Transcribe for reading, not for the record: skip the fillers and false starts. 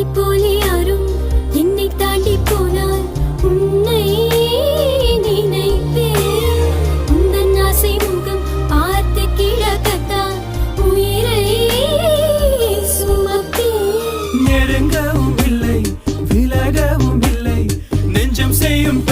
போலே யாரும் என்னை தாண்டி போனால் உன்னை நினைப்பேன். உந்தன் ஆசை முகம் பார்த்து கிழக்கத்தான் உயிரை சுமப்பேன். நெருங்கவும் இல்லை விலகவும் இல்லை நெஞ்சம் செய்யும்